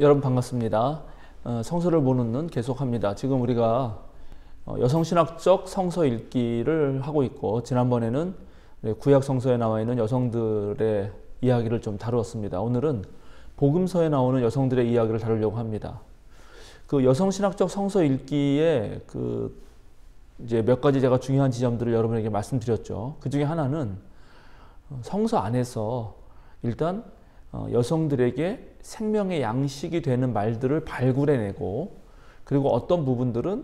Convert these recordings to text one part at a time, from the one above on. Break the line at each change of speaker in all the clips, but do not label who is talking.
여러분 반갑습니다. 성서를 보는 눈 계속합니다. 지금 우리가 여성신학적 성서 읽기를 하고 있고, 지난번에는 구약 성서에 나와 있는 여성들의 이야기를 좀 다루었습니다. 오늘은 복음서에 나오는 여성들의 이야기를 다루려고 합니다. 그 여성신학적 성서 읽기에 이제 몇 가지 제가 중요한 지점들을 여러분에게 말씀드렸죠. 그 중에 하나는 성서 안에서 일단 여성들에게 생명의 양식이 되는 말들을 발굴해내고, 그리고 어떤 부분들은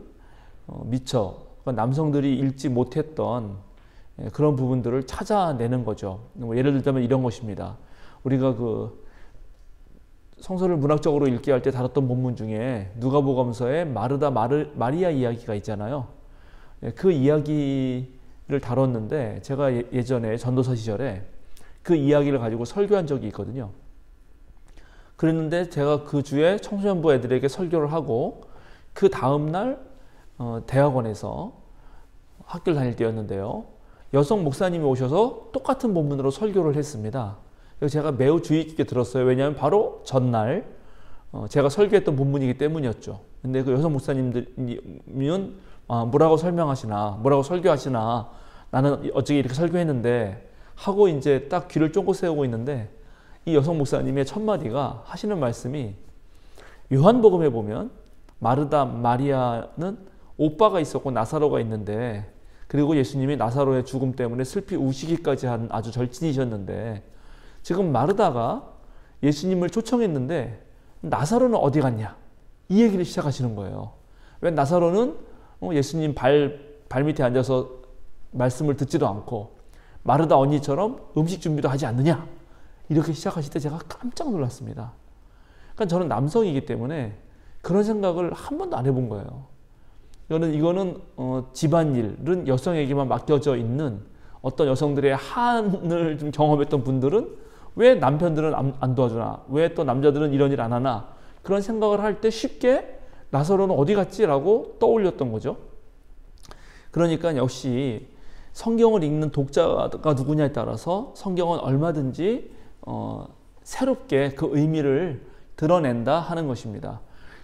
미처 남성들이 읽지 못했던 그런 부분들을 찾아내는 거죠. 예를 들자면 이런 것입니다. 우리가 성서를 문학적으로 읽게 할 때 다뤘던 본문 중에 누가복음서에 마르다 마리아 이야기가 있잖아요. 그 이야기를 다뤘는데, 제가 예전에 전도사 시절에 그 이야기를 가지고 설교한 적이 있거든요. 그랬는데 제가 그 주에 청소년부 애들에게 설교를 하고, 그 다음날 대학원에서 학교를 다닐 때였는데요, 여성 목사님이 오셔서 똑같은 본문으로 설교를 했습니다. 그래서 제가 매우 주의 깊게 들었어요. 왜냐하면 바로 전날 제가 설교했던 본문이기 때문이었죠. 근데 그 여성 목사님들은 뭐라고 설명하시나, 뭐라고 설교하시나, 나는 어쩌게 이렇게 설교했는데 하고 이제 딱 귀를 쫑긋 세우고 있는데, 이 여성 목사님의 첫 마디가 하시는 말씀이, 요한복음에 보면 마르다 마리아는 오빠가 있었고 나사로가 있는데, 그리고 예수님이 나사로의 죽음 때문에 슬피 우시기까지 한 아주 절친이셨는데, 지금 마르다가 예수님을 초청했는데 나사로는 어디 갔냐, 이 얘기를 시작하시는 거예요. 왜 나사로는 예수님 발밑에 앉아서 말씀을 듣지도 않고 마르다 언니처럼 음식 준비도 하지 않느냐, 이렇게 시작하실 때 제가 깜짝 놀랐습니다. 그러니까 저는 남성이기 때문에 그런 생각을 한 번도 안 해본 거예요. 이거는 집안일은 여성에게만 맡겨져 있는 어떤 여성들의 한을 좀 경험했던 분들은 왜 남편들은 안 도와주나, 왜 또 남자들은 이런 일 안 하나, 그런 생각을 할 때 쉽게 나사로는 어디 갔지라고 떠올렸던 거죠. 그러니까 역시 성경을 읽는 독자가 누구냐에 따라서 성경은 얼마든지 새롭게 그 의미를 드러낸다 하는 것입니다.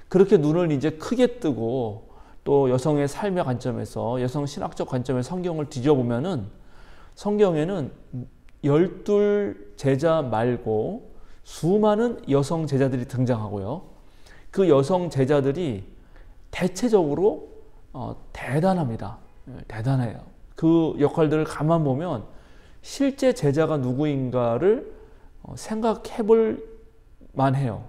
그렇게 눈을 이제 크게 뜨고, 또 여성의 삶의 관점에서, 여성 신학적 관점에서 성경을 뒤져보면은, 성경에는 12 제자 말고 수많은 여성 제자들이 등장하고요. 그 여성 제자들이 대체적으로 대단합니다. 대단해요. 그 역할들을 가만 보면 실제 제자가 누구인가를 생각해볼 만해요.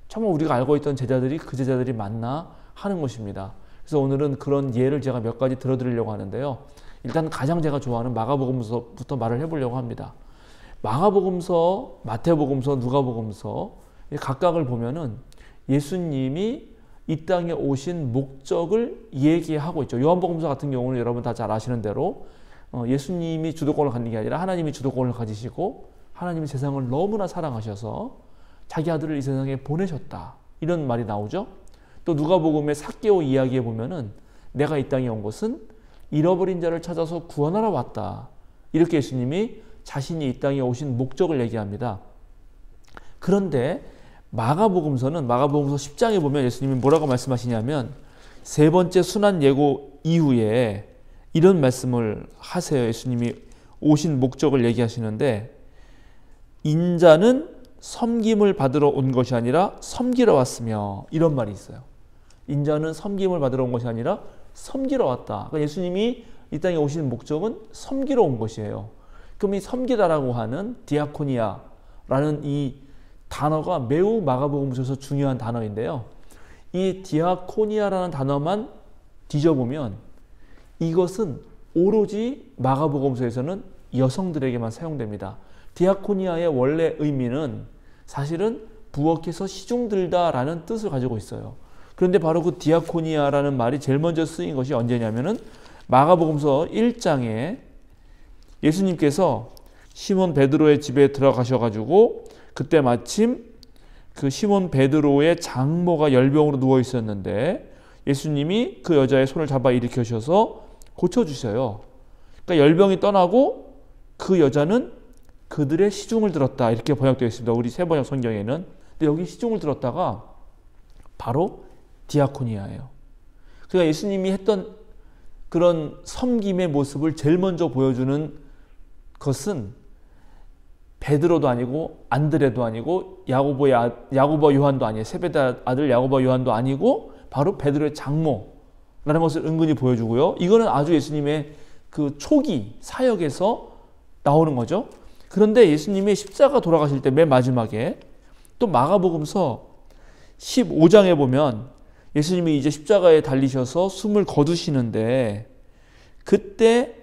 정말 우리가 알고 있던 제자들이 그 제자들이 맞나 하는 것입니다. 그래서 오늘은 그런 예를 제가 몇 가지 들어드리려고 하는데요. 일단 가장 제가 좋아하는 마가복음서부터 말을 해보려고 합니다. 마가복음서, 마태복음서, 누가복음서 각각을 보면은 예수님이 이 땅에 오신 목적을 얘기하고 있죠. 요한복음서 같은 경우는 여러분 다 잘 아시는 대로 예수님이 주도권을 갖는 게 아니라 하나님이 주도권을 가지시고, 하나님이 세상을 너무나 사랑하셔서 자기 아들을 이 세상에 보내셨다, 이런 말이 나오죠. 또 누가복음의 삭개오 이야기에 보면은 내가 이 땅에 온 것은 잃어버린 자를 찾아서 구원하러 왔다, 이렇게 예수님이 자신이 이 땅에 오신 목적을 얘기합니다. 그런데 마가복음서 10장에 보면 예수님이 뭐라고 말씀하시냐면, 세 번째 순환 예고 이후에 이런 말씀을 하세요. 예수님이 오신 목적을 얘기하시는데, 인자는 섬김을 받으러 온 것이 아니라 섬기러 왔으며, 이런 말이 있어요. 인자는 섬김을 받으러 온 것이 아니라 섬기러 왔다. 그러니까 예수님이 이 땅에 오신 목적은 섬기러 온 것이에요. 그럼 이 섬기다라고 하는 디아코니아라는 이 단어가 매우 마가복음서에서 중요한 단어인데요. 이 디아코니아라는 단어만 뒤져보면 이것은 오로지 마가복음서에서는 여성들에게만 사용됩니다. 디아코니아의 원래 의미는 사실은 부엌에서 시중들다라는 뜻을 가지고 있어요. 그런데 바로 그 디아코니아라는 말이 제일 먼저 쓰인 것이 언제냐면은 마가복음서 1장에 예수님께서 시몬 베드로의 집에 들어가셔가지고, 그때 마침 그 시몬 베드로의 장모가 열병으로 누워 있었는데 예수님이 그 여자의 손을 잡아 일으키셔서 고쳐주셔요. 그러니까 열병이 떠나고 그 여자는 그들의 시중을 들었다, 이렇게 번역되어 있습니다. 우리 새 번역 성경에는. 근데 여기 시중을 들었다가 바로 디아코니아예요. 그러니까 예수님이 했던 그런 섬김의 모습을 제일 먼저 보여주는 것은 베드로도 아니고 안드레도 아니고 야고보 요한도 아니에요. 세베대 아들 야고보 요한도 아니고 바로 베드로의 장모라는 것을 은근히 보여주고요. 이거는 아주 예수님의 그 초기 사역에서 나오는 거죠. 그런데 예수님의 십자가 돌아가실 때 맨 마지막에 또 마가복음서 15장에 보면 예수님이 이제 십자가에 달리셔서 숨을 거두시는데 그때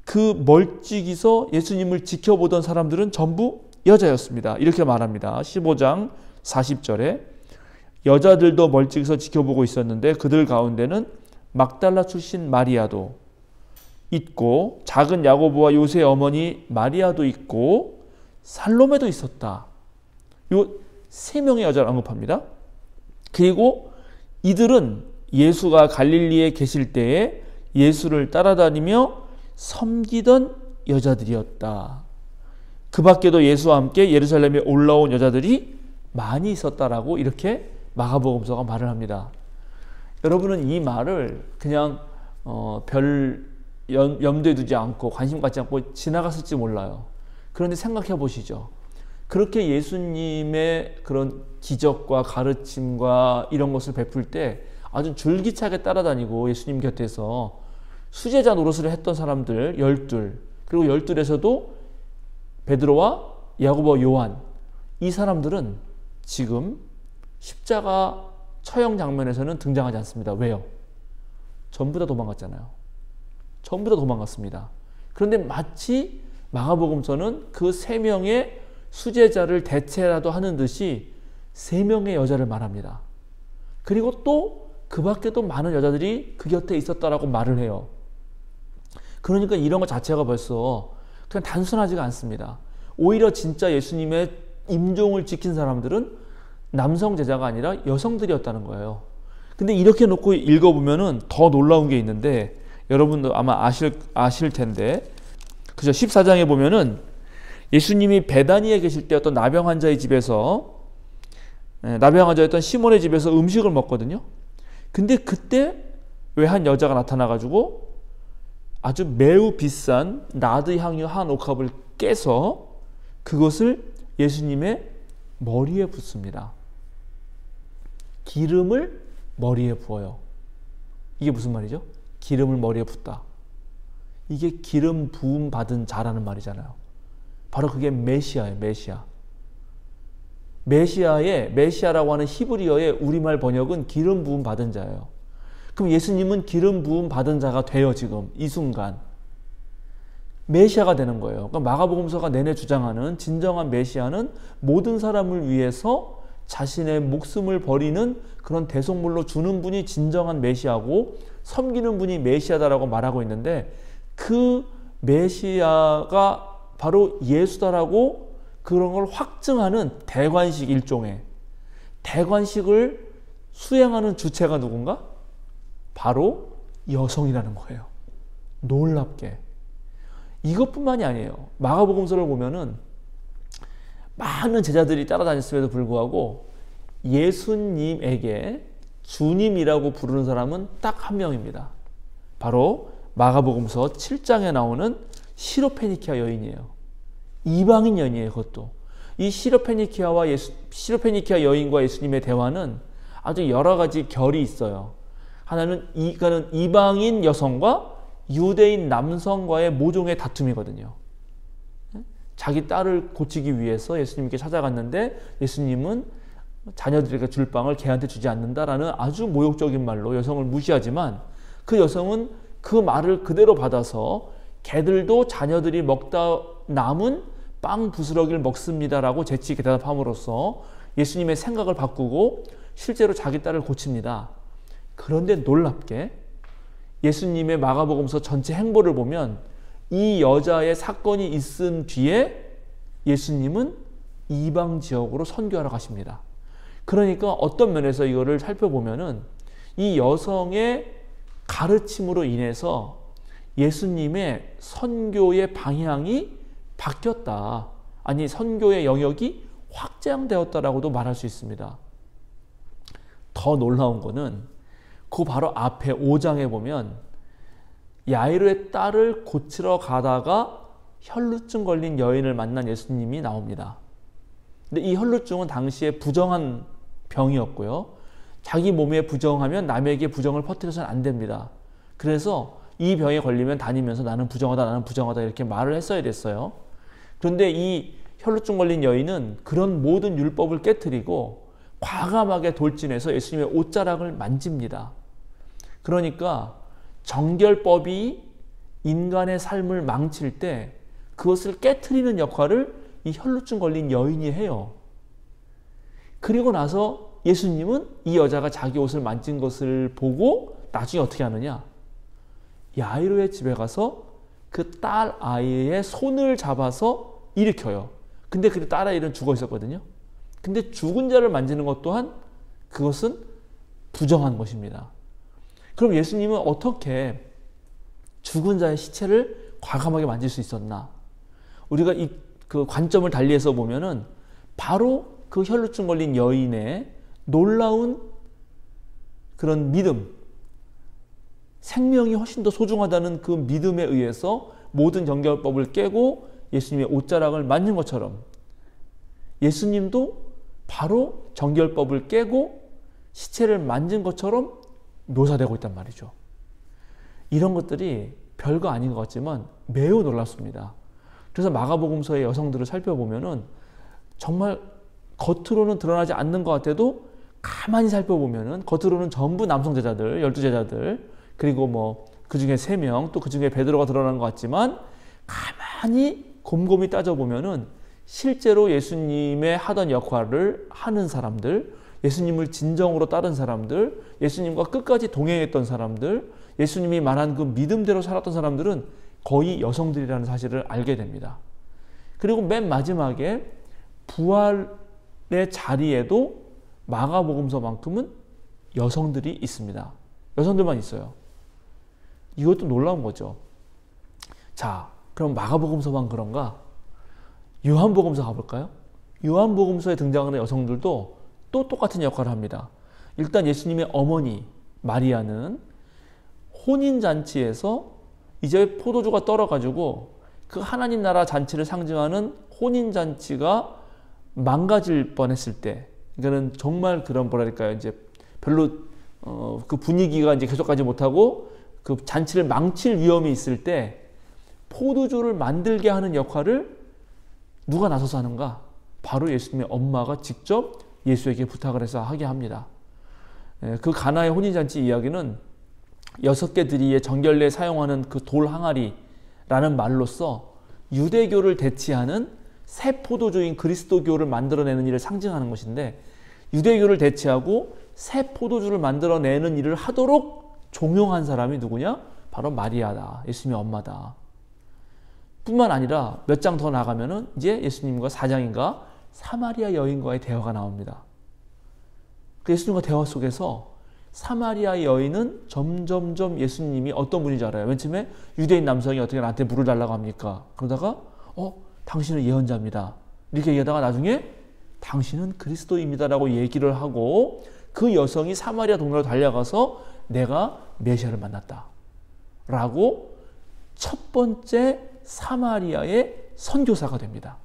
그 멀찍이서 예수님을 지켜보던 사람들은 전부 여자였습니다. 이렇게 말합니다. 15장 40절에 여자들도 멀찍이서 지켜보고 있었는데 그들 가운데는 막달라 출신 마리아도 있고 작은 야고보와 요새의 어머니 마리아도 있고 살로메도 있었다. 요 세 명의 여자를 언급합니다. 그리고 이들은 예수가 갈릴리에 계실 때에 예수를 따라다니며 섬기던 여자들이었다. 그 밖에도 예수와 함께 예루살렘에 올라온 여자들이 많이 있었다라고 이렇게 마가복음서가 말을 합니다. 여러분은 이 말을 그냥 별 염두에 두지 않고 관심 갖지 않고 지나갔을지 몰라요. 그런데 생각해 보시죠. 그렇게 예수님의 그런 기적과 가르침과 이런 것을 베풀 때 아주 줄기차게 따라다니고 예수님 곁에서 수제자 노릇을 했던 사람들 12, 그리고 12에서도 베드로와 야고보, 요한, 이 사람들은 지금 십자가 처형 장면에서는 등장하지 않습니다. 왜요? 전부 다 도망갔잖아요. 전부 다 도망갔습니다. 그런데 마치 마가복음서는 그 세 명의 수제자를 대체라도 하는 듯이 세 명의 여자를 말합니다. 그리고 또 그 밖에도 많은 여자들이 그 곁에 있었다라고 말을 해요. 그러니까 이런 것 자체가 벌써 그냥 단순하지가 않습니다. 오히려 진짜 예수님의 임종을 지킨 사람들은 남성 제자가 아니라 여성들이었다는 거예요. 근데 이렇게 놓고 읽어보면은 더 놀라운 게 있는데 여러분도 아마 아실 텐데, 그죠? 14장에 보면은 예수님이 베다니에 계실 때 어떤 나병 환자의 집에서 나병 환자였던 시몬의 집에서 음식을 먹거든요. 근데 그때 왜 한 여자가 나타나가지고 아주 매우 비싼 나드 향유 한 옥합을 깨서 그것을 예수님의 머리에 붓습니다. 기름을 머리에 부어요. 이게 무슨 말이죠? 기름을 머리에 붓다. 이게 기름 부음 받은 자라는 말이잖아요. 바로 그게 메시아예요. 메시아라고 하는 히브리어의 우리말 번역은 기름 부음 받은 자예요. 그럼 예수님은 기름 부음 받은 자가 돼요. 지금 이 순간 메시아가 되는 거예요. 그러니까 마가복음서가 내내 주장하는 진정한 메시아는 모든 사람을 위해서 자신의 목숨을 버리는 그런 대속물로 주는 분이 진정한 메시아고 섬기는 분이 메시아다라고 말하고 있는데, 그 메시아가 바로 예수다라고 그런 걸 확증하는 대관식, 일종의 대관식을 수행하는 주체가 누군가? 바로 여성이라는 거예요. 놀랍게. 이것뿐만이 아니에요. 마가복음서를 보면은 많은 제자들이 따라다녔음에도 불구하고 예수님에게 주님이라고 부르는 사람은 딱 한 명입니다. 바로 마가복음서 7장에 나오는 시로페니키아 여인이에요. 이방인 여인이에요. 그것도. 이 시로페니키아 여인과 예수님의 대화는 아주 여러 가지 결이 있어요. 하나는 이방인 여성과 유대인 남성과의 모종의 다툼이거든요. 자기 딸을 고치기 위해서 예수님께 찾아갔는데 예수님은 자녀들에게 줄 빵을 걔한테 주지 않는다라는 아주 모욕적인 말로 여성을 무시하지만, 그 여성은 그 말을 그대로 받아서 걔들도 자녀들이 먹다 남은 빵 부스러기를 먹습니다라고 재치 있게 대답함으로써 예수님의 생각을 바꾸고 실제로 자기 딸을 고칩니다. 그런데 놀랍게 예수님의 마가복음서 전체 행보를 보면 이 여자의 사건이 있은 뒤에 예수님은 이방 지역으로 선교하러 가십니다. 그러니까 어떤 면에서 이거를 살펴보면은 이 여성의 가르침으로 인해서 예수님의 선교의 방향이 바뀌었다. 아니, 선교의 영역이 확장되었다라고도 말할 수 있습니다. 더 놀라운 거는 그 바로 앞에 5장에 보면 야이로의 딸을 고치러 가다가 혈루증 걸린 여인을 만난 예수님이 나옵니다. 근데 이 혈루증은 당시에 부정한 병이었고요. 자기 몸에 부정하면 남에게 부정을 퍼뜨려서는 안 됩니다. 그래서 이 병에 걸리면 다니면서 나는 부정하다, 나는 부정하다 이렇게 말을 했어야 됐어요. 그런데 이 혈루증 걸린 여인은 그런 모든 율법을 깨트리고 과감하게 돌진해서 예수님의 옷자락을 만집니다. 그러니까 정결법이 인간의 삶을 망칠 때 그것을 깨트리는 역할을 이 혈루증 걸린 여인이 해요. 그리고 나서 예수님은 이 여자가 자기 옷을 만진 것을 보고 나중에 어떻게 하느냐? 야이로의 집에 가서 그 딸 아이의 손을 잡아서 일으켜요. 근데 그 딸 아이는 죽어 있었거든요. 근데 죽은 자를 만지는 것 또한 그것은 부정한 것입니다. 그럼 예수님은 어떻게 죽은 자의 시체를 과감하게 만질 수 있었나? 우리가 그 관점을 달리해서 보면은 바로 그 혈루증 걸린 여인의 놀라운 그런 믿음, 생명이 훨씬 더 소중하다는 그 믿음에 의해서 모든 정결법을 깨고 예수님의 옷자락을 만진 것처럼 예수님도 바로 정결법을 깨고 시체를 만진 것처럼 묘사되고 있단 말이죠. 이런 것들이 별거 아닌 것 같지만 매우 놀랍습니다. 그래서 마가복음서의 여성들을 살펴보면은 정말 겉으로는 드러나지 않는 것 같아도 가만히 살펴보면은 겉으로는 전부 남성 제자들, 12제자들, 그리고 뭐 그 중에 3명, 또 그 중에 베드로가 드러나는 것 같지만 가만히 곰곰이 따져보면은 실제로 예수님의 하던 역할을 하는 사람들, 예수님을 진정으로 따른 사람들, 예수님과 끝까지 동행했던 사람들, 예수님이 말한 그 믿음대로 살았던 사람들은 거의 여성들이라는 사실을 알게 됩니다. 그리고 맨 마지막에 부활의 자리에도 마가복음서만큼은 여성들이 있습니다. 여성들만 있어요. 이것도 놀라운 거죠. 자, 그럼 마가복음서만 그런가? 요한복음서 가볼까요? 요한복음서에 등장하는 여성들도 또 똑같은 역할을 합니다. 일단 예수님의 어머니 마리아는 혼인잔치에서 이제 포도주가 떨어가지고 그 하나님 나라 잔치를 상징하는 혼인잔치가 망가질 뻔했을 때, 이거는 정말 그런 뭐랄까요, 이제 별로 그 분위기가 이제 계속가지 못하고 그 잔치를 망칠 위험이 있을 때 포도주를 만들게 하는 역할을 누가 나서서 하는가? 바로 예수님의 엄마가 직접 예수에게 부탁을 해서 하게 합니다. 그 가나의 혼인잔치 이야기는 6개 드리의 정결례에 사용하는 그 돌 항아리라는 말로써 유대교를 대치하는 새 포도주인 그리스도교를 만들어내는 일을 상징하는 것인데, 유대교를 대체하고 새 포도주를 만들어내는 일을 하도록 종용한 사람이 누구냐? 바로 마리아다. 예수님의 엄마다. 뿐만 아니라 몇 장 더 나가면은 이제 예수님과 4장인가 사마리아 여인과의 대화가 나옵니다. 그 예수님과 대화 속에서 사마리아 여인은 점점점 예수님이 어떤 분인지 알아요. 맨 처음에 유대인 남성이 어떻게 나한테 물을 달라고 합니까? 그러다가 당신은 예언자입니다. 이렇게 얘기하다가 나중에 당신은 그리스도입니다라고 얘기를 하고, 그 여성이 사마리아 동네로 달려가서 내가 메시아를 만났다 라고 첫 번째 사마리아의 선교사가 됩니다.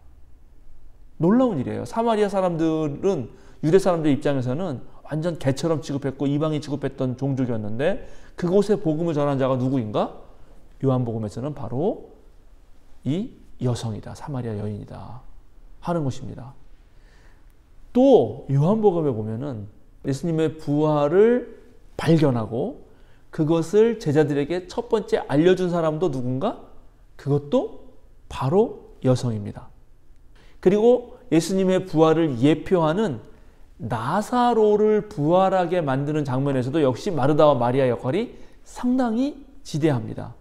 놀라운 일이에요. 사마리아 사람들은 유대 사람들 입장에서는 완전 개처럼 취급했고 이방인 취급했던 종족이었는데, 그곳에 복음을 전한 자가 누구인가? 요한복음에서는 바로 이 여성이다, 사마리아 여인이다 하는 것입니다. 또 요한복음에 보면은 예수님의 부활을 발견하고 그것을 제자들에게 첫 번째 알려준 사람도 누군가? 그것도 바로 여성입니다. 그리고 예수님의 부활을 예표하는 나사로를 부활하게 만드는 장면에서도 역시 마르다와 마리아 역할이 상당히 지대합니다.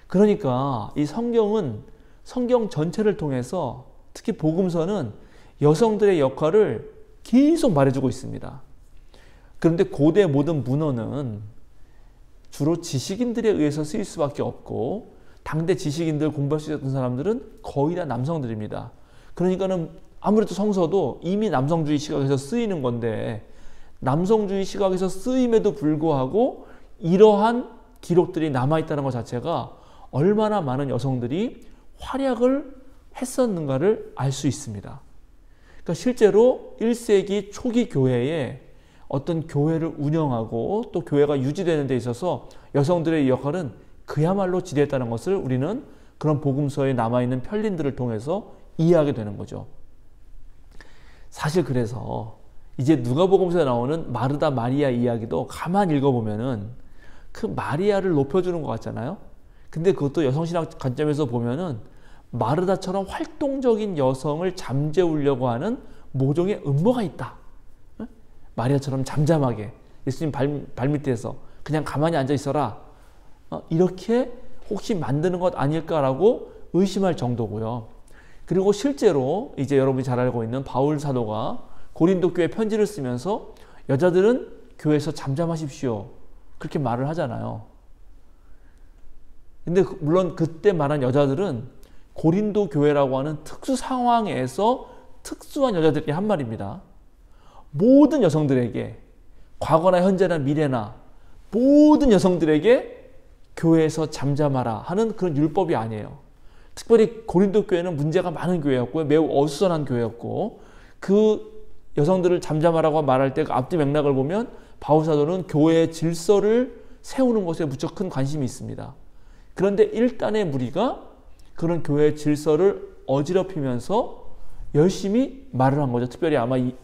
그러니까 이 성경은 성경 전체를 통해서 특히 복음서는 여성들의 역할을 계속 말해주고 있습니다. 그런데 고대 모든 문헌은 주로 지식인들에 의해서 쓰일 수밖에 없고, 당대 지식인들 공부할 수 있었던 사람들은 거의 다 남성들입니다. 그러니까는 아무래도 성서도 이미 남성주의 시각에서 쓰이는 건데 남성주의 시각에서 쓰임에도 불구하고 이러한 기록들이 남아있다는 것 자체가 얼마나 많은 여성들이 활약을 했었는가를 알 수 있습니다. 그러니까 실제로 1세기 초기 교회에 어떤 교회를 운영하고 또 교회가 유지되는 데 있어서 여성들의 역할은 그야말로 지대했다는 것을 우리는 그런 복음서에 남아있는 편린들을 통해서 이해하게 되는 거죠. 사실 그래서 이제 누가복음서에 나오는 마르다 마리아 이야기도 가만히 읽어보면은 그 마리아를 높여주는 것 같잖아요. 근데 그것도 여성신학 관점에서 보면은 마르다처럼 활동적인 여성을 잠재우려고 하는 모종의 음모가 있다. 마리아처럼 잠잠하게 예수님 발밑에서 그냥 가만히 앉아 있어라. 이렇게 혹시 만드는 것 아닐까라고 의심할 정도고요. 그리고 실제로 이제 여러분이 잘 알고 있는 바울 사도가 고린도 교회 편지를 쓰면서 여자들은 교회에서 잠잠하십시오. 그렇게 말을 하잖아요. 근데 물론 그때 말한 여자들은 고린도 교회라고 하는 특수 상황에서 특수한 여자들이 한 말입니다. 모든 여성들에게 과거나 현재나 미래나 모든 여성들에게 교회에서 잠잠하라 하는 그런 율법이 아니에요. 특별히 고린도 교회는 문제가 많은 교회였고 매우 어수선한 교회였고 그 여성들을 잠잠하라고 말할 때 그 앞뒤 맥락을 보면 바울 사도는 교회의 질서를 세우는 것에 무척 큰 관심이 있습니다. 그런데 일단의 무리가 그런 교회의 질서를 어지럽히면서 열심히 말을 한 거죠. 특별히 아마 이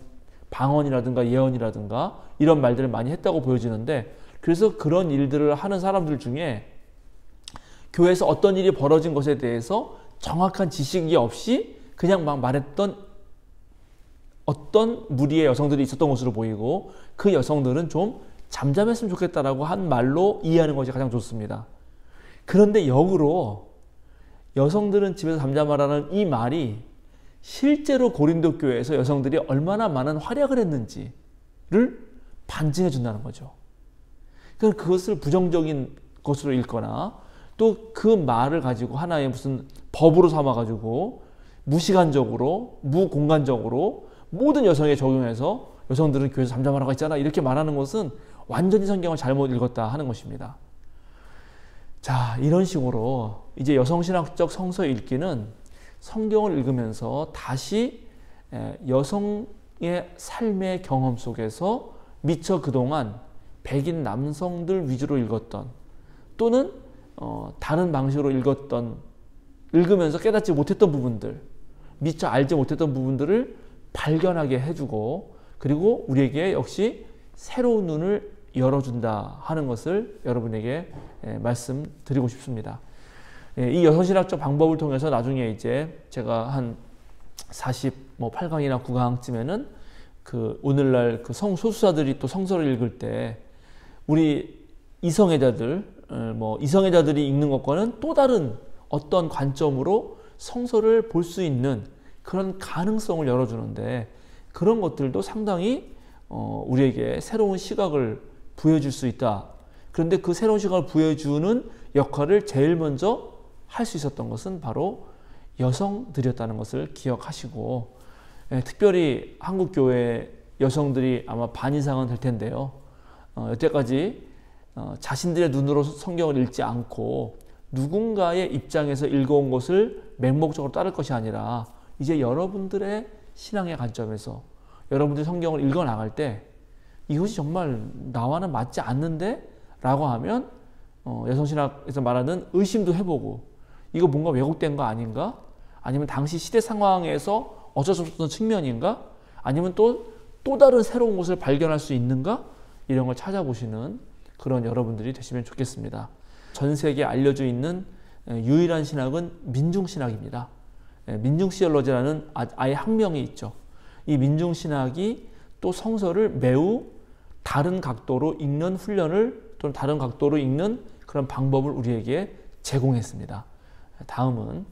방언이라든가 예언이라든가 이런 말들을 많이 했다고 보여지는데 그래서 그런 일들을 하는 사람들 중에 교회에서 어떤 일이 벌어진 것에 대해서 정확한 지식이 없이 그냥 막 말했던 어떤 무리의 여성들이 있었던 것으로 보이고 그 여성들은 좀 잠잠했으면 좋겠다라고 한 말로 이해하는 것이 가장 좋습니다. 그런데 역으로 여성들은 집에서 잠잠하라는 이 말이 실제로 고린도 교회에서 여성들이 얼마나 많은 활약을 했는지를 반증해 준다는 거죠. 그러니까 그것을 부정적인 것으로 읽거나 또 그 말을 가지고 하나의 무슨 법으로 삼아가지고 무시간적으로 무공간적으로 모든 여성에 적용해서 여성들은 교회에서 잠잠하라고 했잖아 이렇게 말하는 것은 완전히 성경을 잘못 읽었다 하는 것입니다. 자, 이런 식으로 이제 여성신학적 성서 읽기는 성경을 읽으면서 다시 여성의 삶의 경험 속에서 미처 그동안 백인 남성들 위주로 읽었던 또는 다른 방식으로 읽으면서 깨닫지 못했던 부분들, 미처 알지 못했던 부분들을 발견하게 해주고 그리고 우리에게 역시 새로운 눈을 열어준다 하는 것을 여러분에게 말씀드리고 싶습니다. 이 여성신학적 방법을 통해서 나중에 이제 제가 한 48강이나 9강쯤에는 그 오늘날 그 성소수자들이 또 성서를 읽을 때 우리 이성애자들이 읽는 것과는 또 다른 어떤 관점으로 성서를 볼 수 있는 그런 가능성을 열어주는데 그런 것들도 상당히 우리에게 새로운 시각을 부여줄 수 있다. 그런데 그 새로운 시각을 부여주는 역할을 제일 먼저 할 수 있었던 것은 바로 여성들이었다는 것을 기억하시고 특별히 한국교회 여성들이 아마 반 이상은 될 텐데요. 여태까지 자신들의 눈으로 성경을 읽지 않고 누군가의 입장에서 읽어온 것을 맹목적으로 따를 것이 아니라 이제 여러분들의 신앙의 관점에서 여러분들이 성경을 읽어나갈 때 이것이 정말 나와는 맞지 않는데? 라고 하면 여성신학에서 말하는 의심도 해보고 이거 뭔가 왜곡된 거 아닌가? 아니면 당시 시대 상황에서 어쩔 수 없었던 측면인가? 아니면 또 다른 새로운 것을 발견할 수 있는가? 이런 걸 찾아보시는 그런 여러분들이 되시면 좋겠습니다. 전 세계에 알려져 있는 유일한 신학은 민중신학입니다. 민중시얼러지라는 아예 학명이 있죠. 이 민중신학이 또 성서를 매우 다른 각도로 읽는 훈련을 또는 다른 각도로 읽는 그런 방법을 우리에게 제공했습니다. 다음은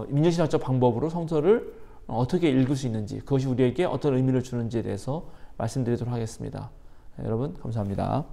민중신학적 방법으로 성서를 어떻게 읽을 수 있는지 그것이 우리에게 어떤 의미를 주는지에 대해서 말씀드리도록 하겠습니다. 여러분 감사합니다.